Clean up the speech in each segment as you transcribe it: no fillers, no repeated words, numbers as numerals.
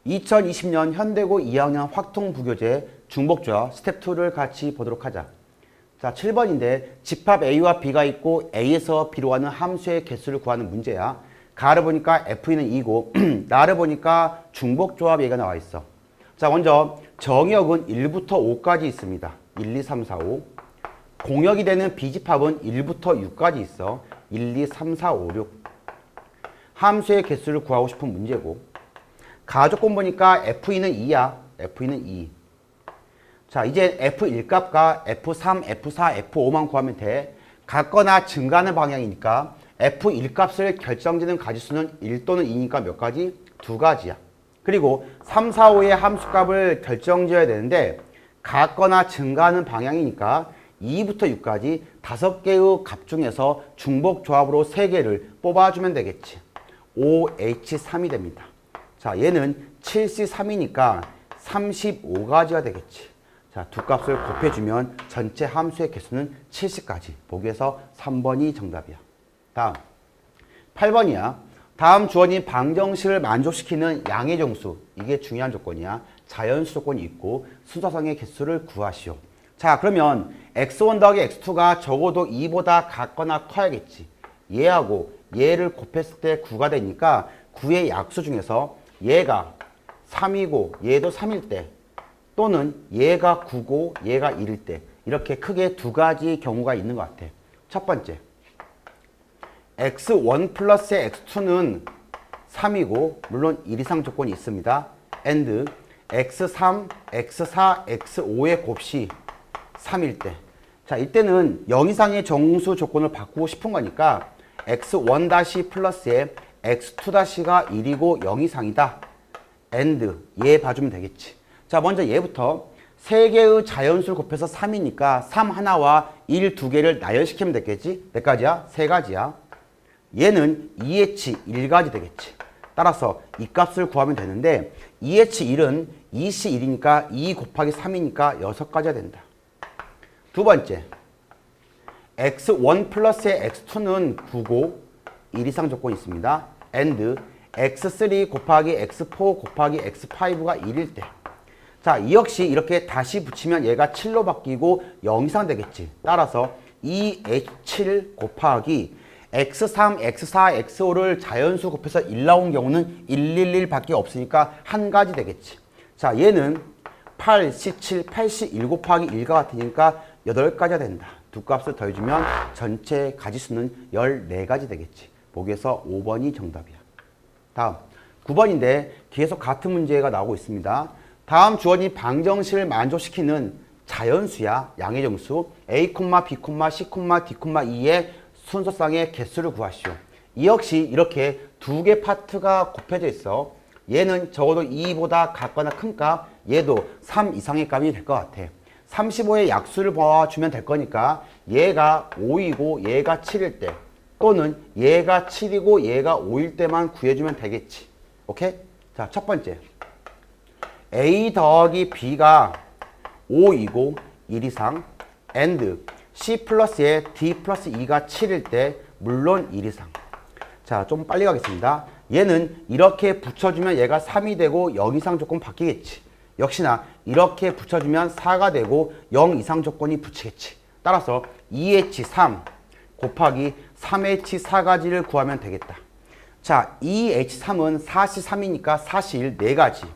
2020년 현대고 2학년 확통부교재 중복조합 스텝 2를 같이 보도록 하자. 자, 7번인데 집합 A와 B가 있고 A에서 B로 가는 함수의 개수를 구하는 문제야. 가를 보니까 F는 2고 나를 보니까 중복조합 얘기가 나와 있어. 자, 먼저 정역은 1부터 5까지 있습니다. 1, 2, 3, 4, 5. 공역이 되는 B집합은 1부터 6까지 있어. 1, 2, 3, 4, 5, 6. 함수의 개수를 구하고 싶은 문제고, 가조건 보니까 F2는 2야. F2는 2. 자, 이제 F1값과 F3, F4, F5만 구하면 돼. 같거나 증가하는 방향이니까 F1값을 결정짓는 가지수는 1 또는 2니까 몇 가지? 2가지야. 그리고 3, 4, 5의 함수값을 결정지어야 되는데 같거나 증가하는 방향이니까 2부터 6까지 5개의 값 중에서 중복조합으로 3개를 뽑아주면 되겠지. OH3이 됩니다. 자, 얘는 7C3이니까 35가지가 되겠지. 자, 두 값을 곱해주면 전체 함수의 개수는 70까지. 보기에서 3번이 정답이야. 다음 8번이야. 다음 주어진 방정식을 만족시키는 양의 정수. 이게 중요한 조건이야. 자연수 조건이 있고 순서상의 개수를 구하시오. 자, 그러면 x1 더하기 x2가 적어도 2보다 같거나 커야겠지. 얘하고 얘를 곱했을 때 9가 되니까 9의 약수 중에서 얘가 3이고 얘도 3일 때, 또는 얘가 9고 얘가 1일 때, 이렇게 크게 두 가지 경우가 있는 것 같아. 첫 번째, x1 플러스의 x2는 3이고 물론 1 이상 조건이 있습니다. and x3, x4, x5의 곱시 3일 때. 자, 이때는 0 이상의 정수 조건을 바꾸고 싶은 거니까 x1 다시 플러스에 x2 다시가 1이고 0 이상이다. and 얘 봐주면 되겠지. 자, 먼저 얘부터 3개의 자연수를 곱해서 3이니까 3 하나와 1 2개를 나열시키면 되겠지. 몇 가지야? 3가지야. 얘는 2H 1가지 되겠지. 따라서 이 값을 구하면 되는데 2H 1은 2C 1이니까 2 곱하기 3이니까 6가지가 된다. 두 번째, x1 플러스의 x2는 9고 1 이상 조건이 있습니다. and x3 곱하기 x4 곱하기 x5가 1일 때. 자, 이 역시 이렇게 다시 붙이면 얘가 7로 바뀌고 0 이상 되겠지. 따라서 2h7 곱하기 x3, x4, x5를 자연수 곱해서 1 나온 경우는 111 밖에 없으니까 한 가지 되겠지. 자, 얘는 8C7, 8C1 곱하기 1과 같으니까 8가지가 된다. 두 값을 더해주면 전체 가지수는 14가지 되겠지. 보기에서 5번이 정답이야. 다음 9번인데 계속 같은 문제가 나오고 있습니다. 다음 주어진 방정식을 만족시키는 자연수야. 양의 정수 a, b, c, d, 2의 순서상의 개수를 구하시오. 이 역시 이렇게 두 개 파트가 곱해져 있어. 얘는 적어도 2보다 같거나 큰 값, 얘도 3 이상의 값이 될 것 같아. 35의 약수를 봐주면 될 거니까 얘가 5이고 얘가 7일 때, 또는 얘가 7이고 얘가 5일 때만 구해주면 되겠지. 오케이? 자, 첫 번째, A 더하기 B가 5이고 1 이상 and C 플러스에 D 플러스 2가 7일 때 물론 1 이상. 자, 좀 빨리 가겠습니다. 얘는 이렇게 붙여주면 얘가 3이 되고 0 이상 조건 바뀌겠지. 역시나 이렇게 붙여주면 4가 되고 0 이상 조건이 붙이겠지. 따라서 2H3 곱하기 3H4가지를 구하면 되겠다. 자, 2H3은 4C3이니까 4C1 4가지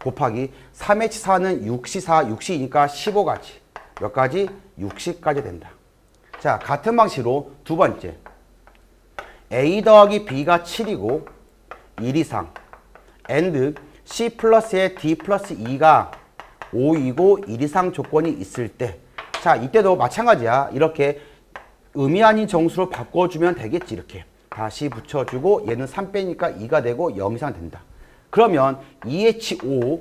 곱하기 3H4는 6C4, 6C2니까 15가지. 몇 가지? 60가지 된다. 자, 같은 방식으로 두 번째, A 더하기 B가 7이고 1 이상 and C 플러스에 D 플러스 2가 5이고 1 이상 조건이 있을 때. 자, 이때도 마찬가지야. 이렇게 의미 아닌 정수로 바꿔주면 되겠지. 이렇게 다시 붙여주고 얘는 3 빼니까 2가 되고 0 이상 된다. 그러면 2H5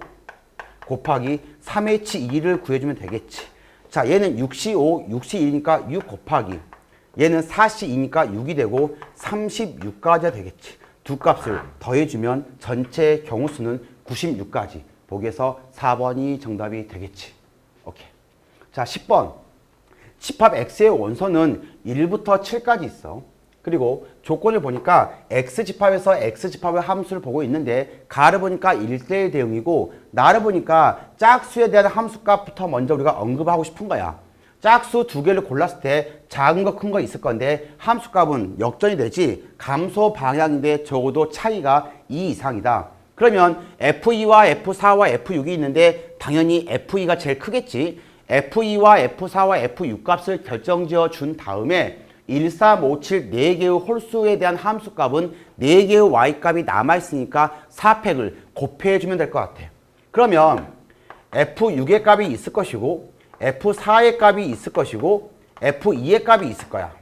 곱하기 3H2를 구해주면 되겠지. 자, 얘는 6C5, 6C1이니까 6 곱하기 얘는 4C2니까 6이 되고 36가지가 되겠지. 두 값을 더해주면 전체 경우수는 96가지. 보기에서 4번이 정답이 되겠지. 오케이. 자, 10번. 집합 X의 원소는 1부터 7까지 있어. 그리고 조건을 보니까 X집합에서 X집합의 함수를 보고 있는데 가를 보니까 1대1 대응이고 나를 보니까 짝수에 대한 함수값부터 먼저 우리가 언급하고 싶은 거야. 짝수 두 개를 골랐을 때 작은 거 큰 거 있을 건데 함수값은 역전이 되지 감소 방향인데 적어도 차이가 2 이상이다. 그러면 F2와 F4와 F6이 있는데 당연히 F2가 제일 크겠지. F2와 F4와 F6 값을 결정지어 준 다음에 1, 3, 5, 7 4개의 홀수에 대한 함수값은 4개의 y값이 남아있으니까 4팩을 곱해주면 될 것 같아. 그러면 F6의 값이 있을 것이고 F4의 값이 있을 것이고 F2의 값이 있을 거야.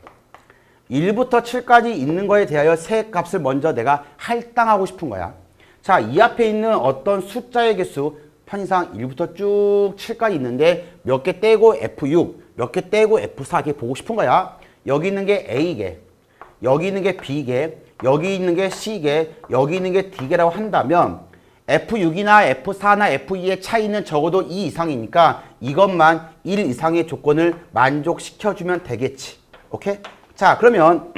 1부터 7까지 있는 거에 대하여 세 값을 먼저 내가 할당하고 싶은 거야. 자, 이 앞에 있는 어떤 숫자의 개수 편의상 1부터 쭉 7까지 있는데 몇 개 떼고 F6, 몇 개 떼고 F4 이렇게 보고 싶은 거야. 여기 있는 게 A개, 여기 있는 게 B개, 여기 있는 게 C개, 여기 있는 게 D개라고 한다면 F6이나 F4나 F2의 차이는 적어도 2 이상이니까 이것만 1 이상의 조건을 만족시켜주면 되겠지. 오케이? 자, 그러면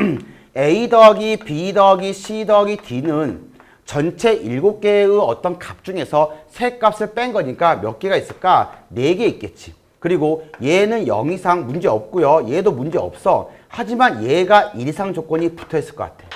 A 더하기 B 더하기 C 더하기 D는 전체 7개의 어떤 값 중에서 세 값을 뺀 거니까 몇 개가 있을까? 4개 있겠지. 그리고 얘는 0 이상 문제 없고요. 얘도 문제 없어. 하지만 얘가 1 이상 조건이 붙어 있을 것 같아.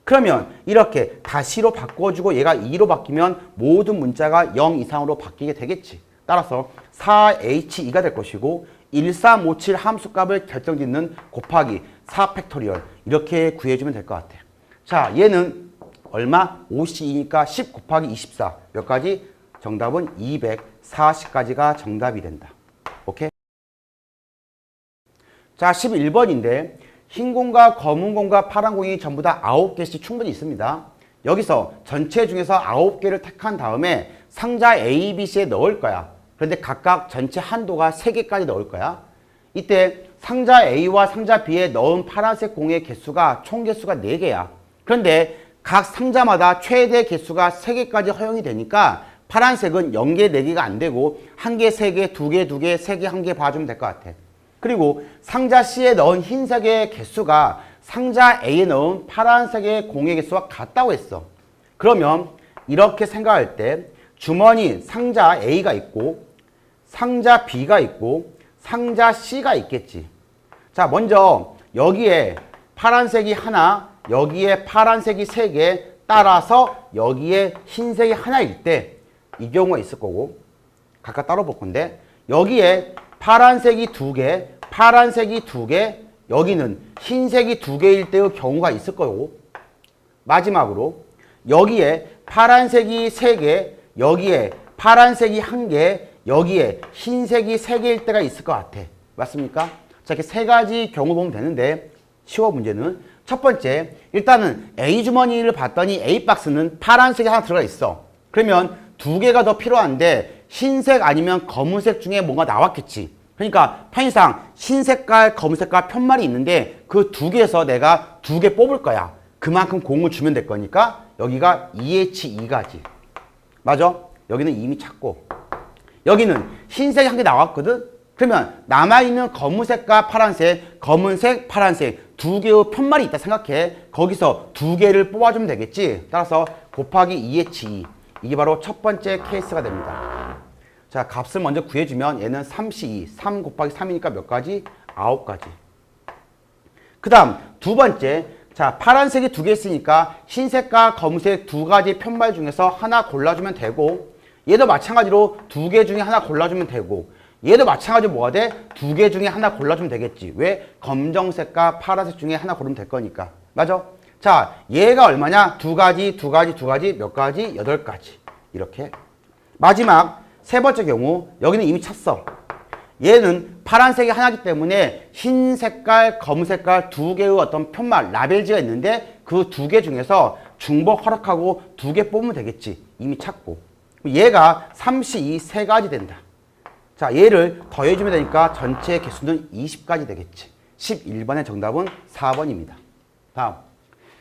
그러면 이렇게 다시로 바꿔주고 얘가 2로 바뀌면 모든 문자가 0 이상으로 바뀌게 되겠지. 따라서 4H2가 될 것이고 1, 3, 5, 7 함수값을 결정짓는 곱하기 4 팩토리얼 이렇게 구해주면 될 것 같아. 자, 얘는 얼마? 52니까 10 곱하기 24 몇 가지? 정답은 240까지가 정답이 된다. 오케이? 자, 11번인데 흰 공과 검은 공과 파란 공이 전부 다 9개씩 충분히 있습니다. 여기서 전체 중에서 9개를 택한 다음에 상자 A, B, C에 넣을 거야. 그런데 각각 전체 한도가 3개까지 넣을 거야. 이때 상자 A와 상자 B에 넣은 파란색 공의 개수가 총 개수가 4개야. 그런데 각 상자마다 최대 개수가 3개까지 허용이 되니까 파란색은 0개, 4개가 안 되고 1개, 3개, 2개, 2개, 3개, 1개 봐주면 될 것 같아. 그리고 상자 C에 넣은 흰색의 개수가 상자 A에 넣은 파란색의 공의 개수와 같다고 했어. 그러면 이렇게 생각할 때 주머니 상자 A가 있고 상자 B가 있고 상자 C가 있겠지. 자, 먼저 여기에 파란색이 하나, 여기에 파란색이 3개, 따라서 여기에 흰색이 하나일 때 이 경우가 있을 거고 각각 따로 볼 건데 여기에 파란색이 2개, 파란색이 2개, 여기는 흰색이 2개일 때의 경우가 있을 거고 마지막으로 여기에 파란색이 3개, 여기에 파란색이 1개, 여기에 흰색이 3개일 때가 있을 것 같아. 맞습니까? 자, 이렇게 3가지 경우 보면 되는데 쉬워 문제는 첫 번째, 일단은 A 주머니를 봤더니 A 박스는 파란색이 하나 들어가 있어. 그러면 2개가 더 필요한데 흰색 아니면 검은색 중에 뭔가 나왔겠지. 그러니까 편의상 흰색깔, 검은색깔 편말이 있는데 그 2개에서 내가 2개 뽑을 거야. 그만큼 공을 주면 될 거니까 여기가 2H2가지. 맞아? 여기는 이미 찾고 여기는 흰색이 1개 나왔거든? 그러면 남아있는 검은색과 파란색, 검은색, 파란색 2개의 편말이 있다 생각해. 거기서 2개를 뽑아주면 되겠지. 따라서 곱하기 2H2 이게 바로 첫 번째 케이스가 됩니다. 자, 값을 먼저 구해주면 얘는 3C2 3 곱하기 3이니까 몇 가지? 9가지. 그 다음 두 번째, 자, 파란색이 2개 있으니까 흰색과 검은색 2가지 편말 중에서 하나 골라주면 되고 얘도 마찬가지로 2개 중에 하나 골라주면 되고 얘도 마찬가지로 뭐가 돼? 2개 중에 하나 골라주면 되겠지. 왜? 검정색과 파란색 중에 하나 고르면 될 거니까. 맞아? 자, 얘가 얼마냐? 2가지, 2가지, 2가지, 몇 가지? 8가지. 이렇게. 마지막 세 번째 경우 여기는 이미 찼어. 얘는 파란색이 하나이기 때문에 흰 색깔, 검은 색깔 2개의 어떤 편말, 라벨지가 있는데 그 2개 중에서 중복 허락하고 2개 뽑으면 되겠지. 이미 찾고. 얘가 3C2 3가지 된다. 자, 얘를 더해주면 되니까 전체 개수는 20가지 되겠지. 11번의 정답은 4번입니다. 다음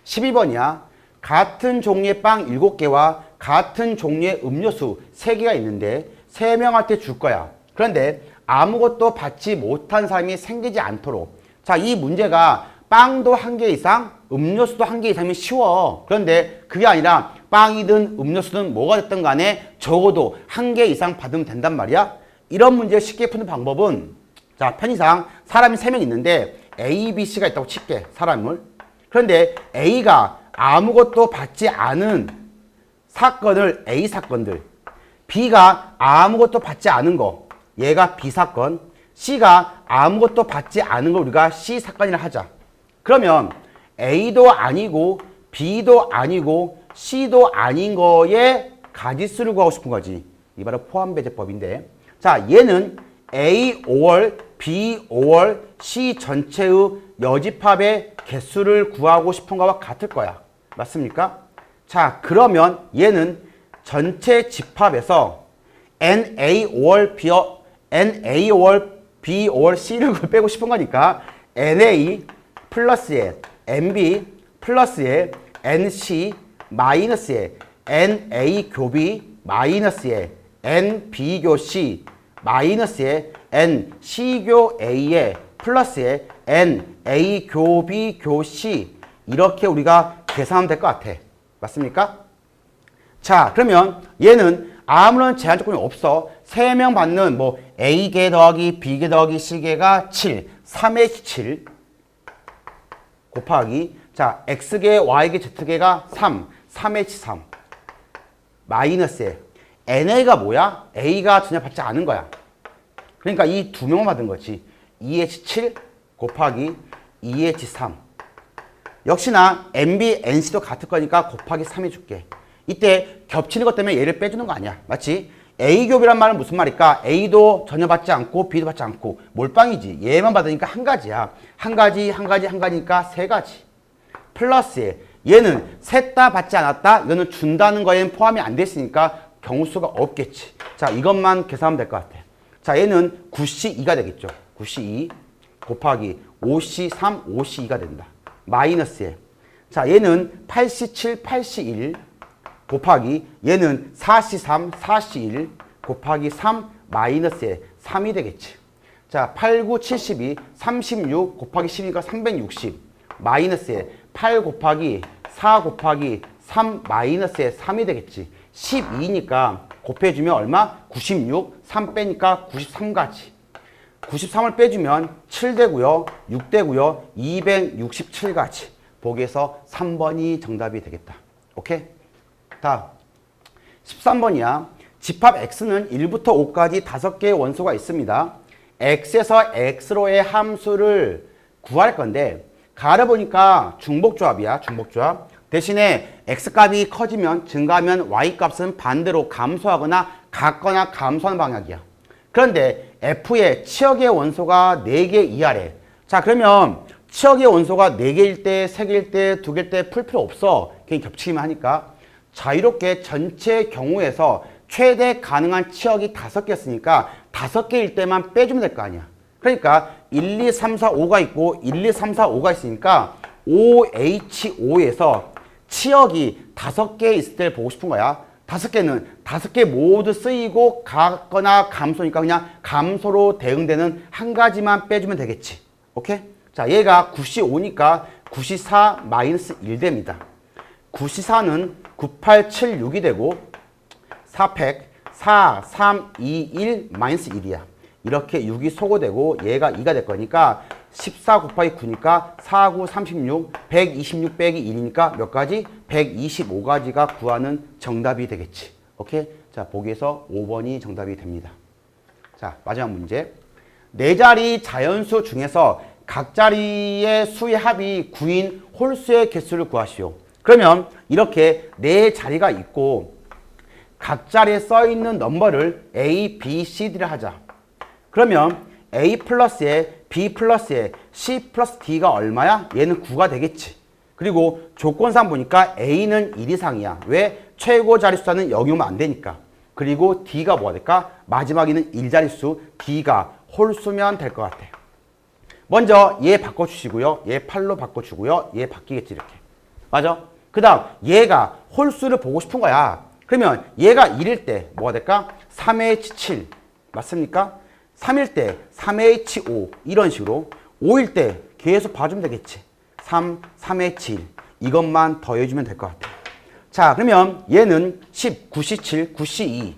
12번이야. 같은 종류의 빵 7개와 같은 종류의 음료수 3개가 있는데 3명한테 줄 거야. 그런데 아무것도 받지 못한 사람이 생기지 않도록. 자, 이 문제가 빵도 한 개 이상, 음료수도 한 개 이상이면 쉬워. 그런데 그게 아니라 빵이든 음료수든 뭐가 됐든 간에 적어도 한 개 이상 받으면 된단 말이야. 이런 문제를 쉽게 푸는 방법은 자, 편의상 사람이 3명 있는데 A, B, C가 있다고 칠게, 사람을. 그런데 A가 아무것도 받지 않은 사건을 A 사건들, B가 아무것도 받지 않은 거, 얘가 B 사건, C가 아무것도 받지 않은 걸 우리가 C 사건이라 하자. 그러면 A도 아니고 B도 아니고 C도 아닌 거에 가지수를 구하고 싶은 거지. 이 바로 포함배제법인데, 자, 얘는 A 5월, B 5월, C 전체의 여집합의 개수를 구하고 싶은 거와 같을 거야. 맞습니까? 자, 그러면 얘는 전체 집합에서 NA 5월, NA 5월, B 5월, C를 빼고 싶은 거니까 NA 플러스에 NB 플러스에 NC 마이너스에 NA 교B 마이너스에 NB교 C 마이너스에 NC교 A에 플러스에 NA 교 B 교 C 이렇게 우리가 계산하면 될 것 같아. 맞습니까? 자, 그러면 얘는 아무런 제한 조건이 없어. 3명 받는 뭐 A개 더하기 B개 더하기 C개가 7, 3의 7 곱하기 자 X개, Y개, Z개가 3, 3의 3 마이너스에 NA가 뭐야? A가 전혀 받지 않은 거야. 그러니까 이 두 명만 받은 거지. 2H7 곱하기 2H3 역시나 NB, NC도 같을 거니까 곱하기 3 해줄게. 이때 겹치는 것 때문에 얘를 빼주는 거 아니야. 맞지? A교비란 말은 무슨 말일까? A도 전혀 받지 않고 B도 받지 않고 몰빵이지. 얘만 받으니까 한 가지야. 한 가지니까 세 가지. 플러스에 얘는 셋 다 받지 않았다. 이거는 준다는 거에는 포함이 안 됐으니까 경우수가 없겠지. 자, 이것만 계산하면 될 것 같아. 자, 얘는 9C2가 되겠죠. 9C2 곱하기 5C3, 5C2가 된다. 마이너스에 자, 얘는 8C7, 8C1 곱하기 얘는 4C3, 4C1 곱하기 3 마이너스에 3이 되겠지. 자, 8, 9, 72, 36 곱하기 12가 360 마이너스에 8 곱하기 4 곱하기 3 마이너스에 3이 되겠지. 12니까 곱해주면 얼마? 96, 3 빼니까 93가지. 93을 빼주면 7 되고요, 6 되고요, 267가지. 보기에서 3번이 정답이 되겠다. 오케이? 다음 13번이야. 집합 X는 1부터 5까지 5개의 원소가 있습니다. X에서 X로의 함수를 구할 건데 가려보니까 중복조합이야. 중복조합. 대신에 X값이 커지면 증가하면 Y값은 반대로 감소하거나 같거나 감소하는 방향이야. 그런데 F의 치역의 원소가 4개 이하래. 자, 그러면 치역의 원소가 4개일 때, 3개일 때, 2개일 때 풀 필요 없어. 그냥 겹치기만 하니까. 자유롭게 전체 경우에서 최대 가능한 치역이 5개였으니까 5개일 때만 빼주면 될 거 아니야. 그러니까 1, 2, 3, 4, 5가 있고 1, 2, 3, 4, 5가 있으니까 OH5에서 치역이 5개 있을 때 보고 싶은 거야. 5개는 5개 모두 쓰이고 같거나 감소니까 그냥 감소로 대응되는 한 가지만 빼주면 되겠지. 오케이? 자, 얘가 9C5니까 9C4 마이너스 1 됩니다. 9C4는 9876이 되고 4팩 4, 3, 2, 1 마이너스 1이야. 이렇게 6이 소거되고 얘가 2가 될 거니까 14 곱하기 9니까 4, 9, 36, 126 빼기 1이니까 몇 가지? 125가지가 구하는 정답이 되겠지. 오케이? 자, 보기에서 5번이 정답이 됩니다. 자, 마지막 문제. 4자리 자연수 중에서 각 자리의 수의 합이 9인 홀수의 개수를 구하시오. 그러면 이렇게 4자리가 있고 각 자리에 써있는 넘버를 A, B, C, D를 하자. 그러면 A 플러스에 B 플러스에 C 플러스 D가 얼마야? 얘는 9가 되겠지. 그리고 조건상 보니까 A는 1 이상이야. 왜? 최고 자릿수는 0이 오면 안 되니까. 그리고 D가 뭐가 될까? 마지막에는 1자릿수 D가 홀수면 될 것 같아. 먼저 얘 바꿔주시고요. 얘 8로 바꿔주고요. 얘 바뀌겠지 이렇게. 맞아? 그 다음 얘가 홀수를 보고 싶은 거야. 그러면 얘가 1일 때 뭐가 될까? 3H7 맞습니까? 3일 때 3H5 이런 식으로 5일 때 계속 봐주면 되겠지. 3, 3의 7. 이것만 더해주면 될 것 같아요. 자, 그러면 얘는 10, 9C7, 9C2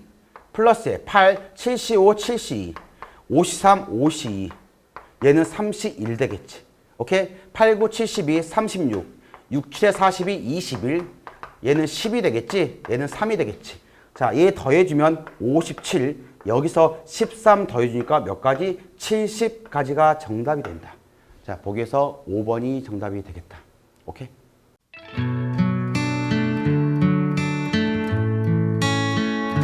플러스에 8, 7C5, 7C2 53, 52 얘는 31 되겠지. 오케이? 8, 9, 72, 36 6, 7에 42, 21 얘는 10이 되겠지? 얘는 3이 되겠지. 자, 얘 더해주면 57 여기서 13 더해주니까 몇 가지? 70가지가 정답이 된다. 자, 보기에서 5번이 정답이 되겠다. 오케이?